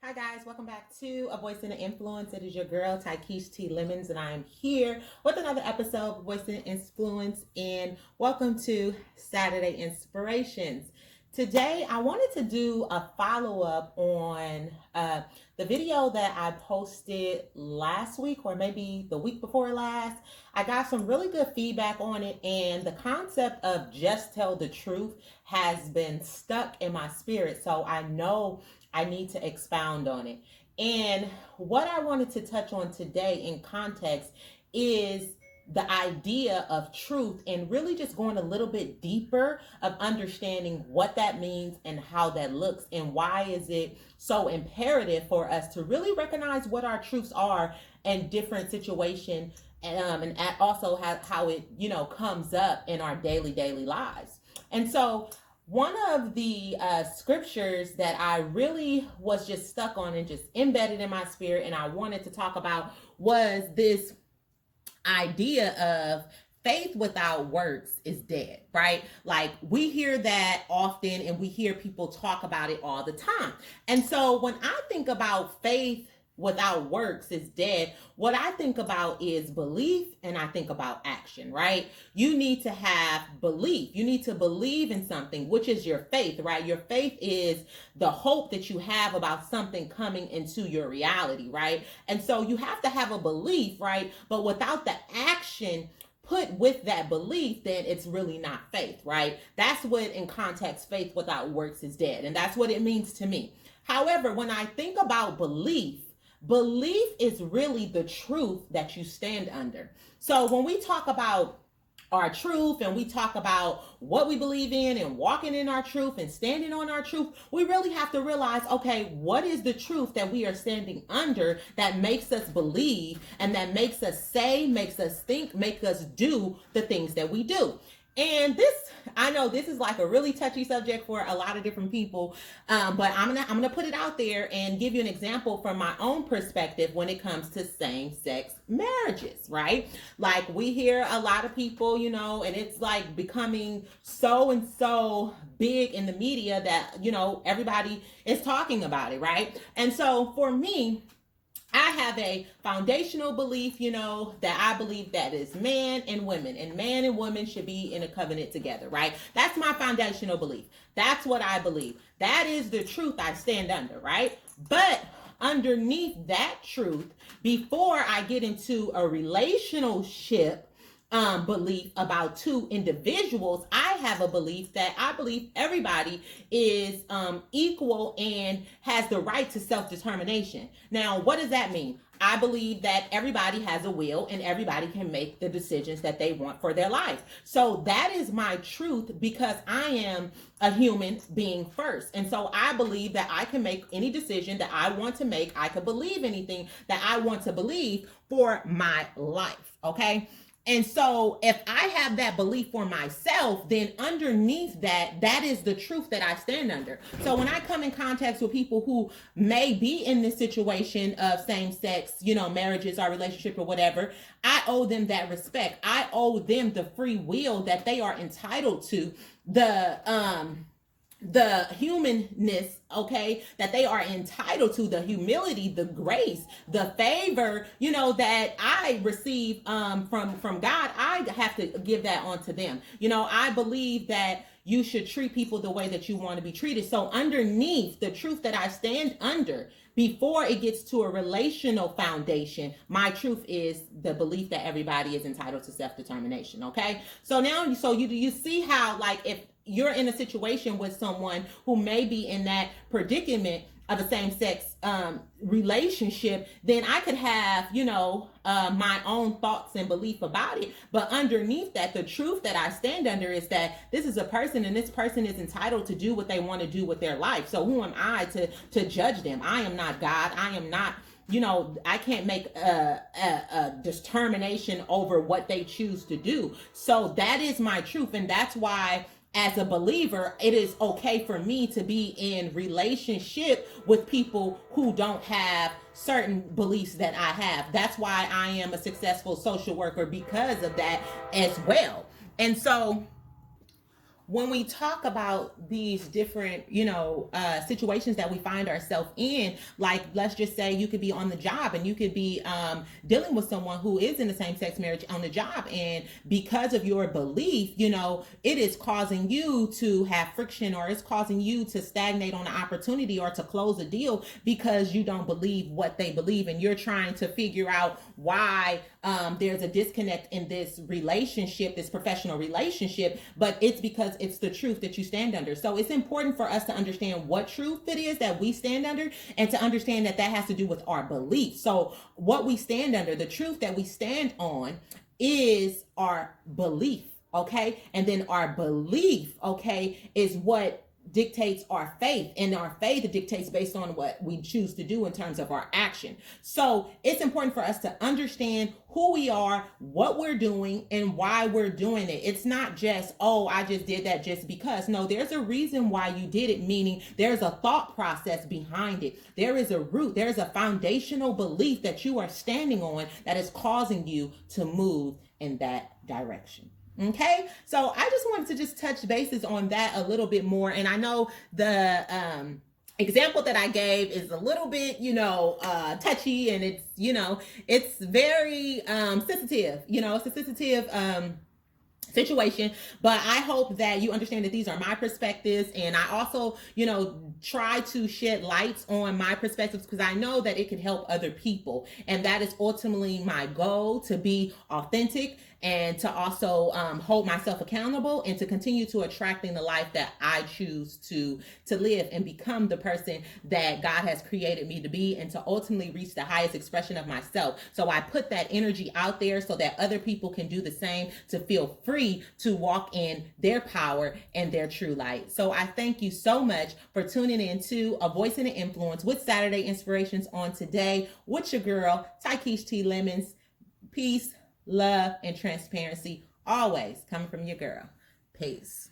Hi guys, welcome back to A Voice in the Influence. It is your girl Tykeesh T. Lemons, and I am here with another episode of Voice in the Influence. And welcome to Saturday Inspirations. Today, I wanted to do a follow-up on the video that I posted last week, or maybe the week before last. I got some really good feedback on it, and the concept of just tell the truth has been stuck in my spirit. So I know I need to expound on it. And what I wanted to touch on today in context is the idea of truth, and really just going a little bit deeper of understanding what that means and how that looks, and why is it so imperative for us to really recognize what our truths are in different situations, and also how it comes up in our daily lives. And so one of the scriptures that I really was just stuck on and just embedded in my spirit, and I wanted to talk about, was this idea of faith without works is dead, right? Like, we hear that often, and we hear people talk about it all the time. And so when I think about faith without works is dead, what I think about is belief, and I think about action, right? You need to have belief. You need to believe in something, which is your faith, right? Your faith is the hope that you have about something coming into your reality, right? And so you have to have a belief, right? But without the action put with that belief, then it's really not faith, right? That's what, in context, faith without works is dead. And that's what it means to me. However, when I think about belief is really the truth that you stand under. So when we talk about our truth, and we talk about what we believe in and walking in our truth and standing on our truth, we really have to realize, okay, what is the truth that we are standing under that makes us believe, and that makes us say, makes us think, makes us do the things that we do. And this, I know this is like a really touchy subject for a lot of different people, but I'm gonna put it out there and give you an example from my own perspective when it comes to same-sex marriages, right? Like, we hear a lot of people, and it's like becoming so and so big in the media that, everybody is talking about it, right? And so for me, I have a foundational belief, that I believe that is man and women, and man and women should be in a covenant together, right? That's my foundational belief. That's what I believe. That is the truth I stand under, right? But underneath that truth, before I get into a relationship belief about two individuals, I have a belief that I believe everybody is equal and has the right to self-determination. Now, what does that mean? I believe that everybody has a will, and everybody can make the decisions that they want for their life. So that is my truth, because I am a human being first. And so I believe that I can make any decision that I want to make. I can believe anything that I want to believe for my life. Okay. And so if I have that belief for myself, then underneath that is the truth that I stand under. So when I come in contact with people who may be in this situation of same-sex, marriages or relationship or whatever, I owe them that respect. I owe them the free will that they are entitled to, the humanness, okay, that they are entitled to, the humility, the grace, the favor, that I receive from God. I have to give that on to them. I believe that you should treat people the way that you want to be treated. So underneath the truth that I stand under, before it gets to a relational foundation, my truth is the belief that everybody is entitled to self-determination. Okay. So now, so you see how, like, if you're in a situation with someone who may be in that predicament of a same-sex relationship, then I could have, my own thoughts and belief about it. But underneath that, the truth that I stand under is that this is a person, and this person is entitled to do what they want to do with their life. So who am I to judge them? I am not God. I am not, I can't make a determination over what they choose to do. So that is my truth. And that's why, as a believer, it is okay for me to be in relationship with people who don't have certain beliefs that I have. That's why I am a successful social worker, because of that as well. And so when we talk about these different, situations that we find ourselves in, like let's just say you could be on the job and you could be dealing with someone who is in the same sex marriage on the job, and because of your belief, it is causing you to have friction, or it's causing you to stagnate on an opportunity or to close a deal because you don't believe what they believe, and you're trying to figure out why there's a disconnect in this relationship, this professional relationship, but it's because it's the truth that you stand under. So it's important for us to understand what truth it is that we stand under, and to understand that that has to do with our belief. So what we stand under, the truth that we stand on, is our belief. Okay. And then our belief, okay, is what dictates our faith, and our faith dictates based on what we choose to do in terms of our action. So it's important for us to understand who we are, what we're doing, and why we're doing it. It's not just, oh, I just did that just because. No, there's a reason why you did it, meaning there's a thought process behind it. There is a root, there's a foundational belief that you are standing on that is causing you to move in that direction. Okay, so I just wanted to just touch bases on that a little bit more. And I know the example that I gave is a little bit, touchy, and it's very sensitive. It's a sensitive situation, but I hope that you understand that these are my perspectives, and I also try to shed lights on my perspectives because I know that it can help other people, and that is ultimately my goal, to be authentic and to also hold myself accountable, and to continue to attracting the life that I choose to live, and become the person that God has created me to be, and to ultimately reach the highest expression of myself. So I put that energy out there so that other people can do the same, to feel free to walk in their power and their true light. So I thank you so much for tuning in to A Voice and an Influence with Saturday Inspirations on today with your girl, Tykeisha T. Lemons. Peace, love, and transparency always coming from your girl. Peace.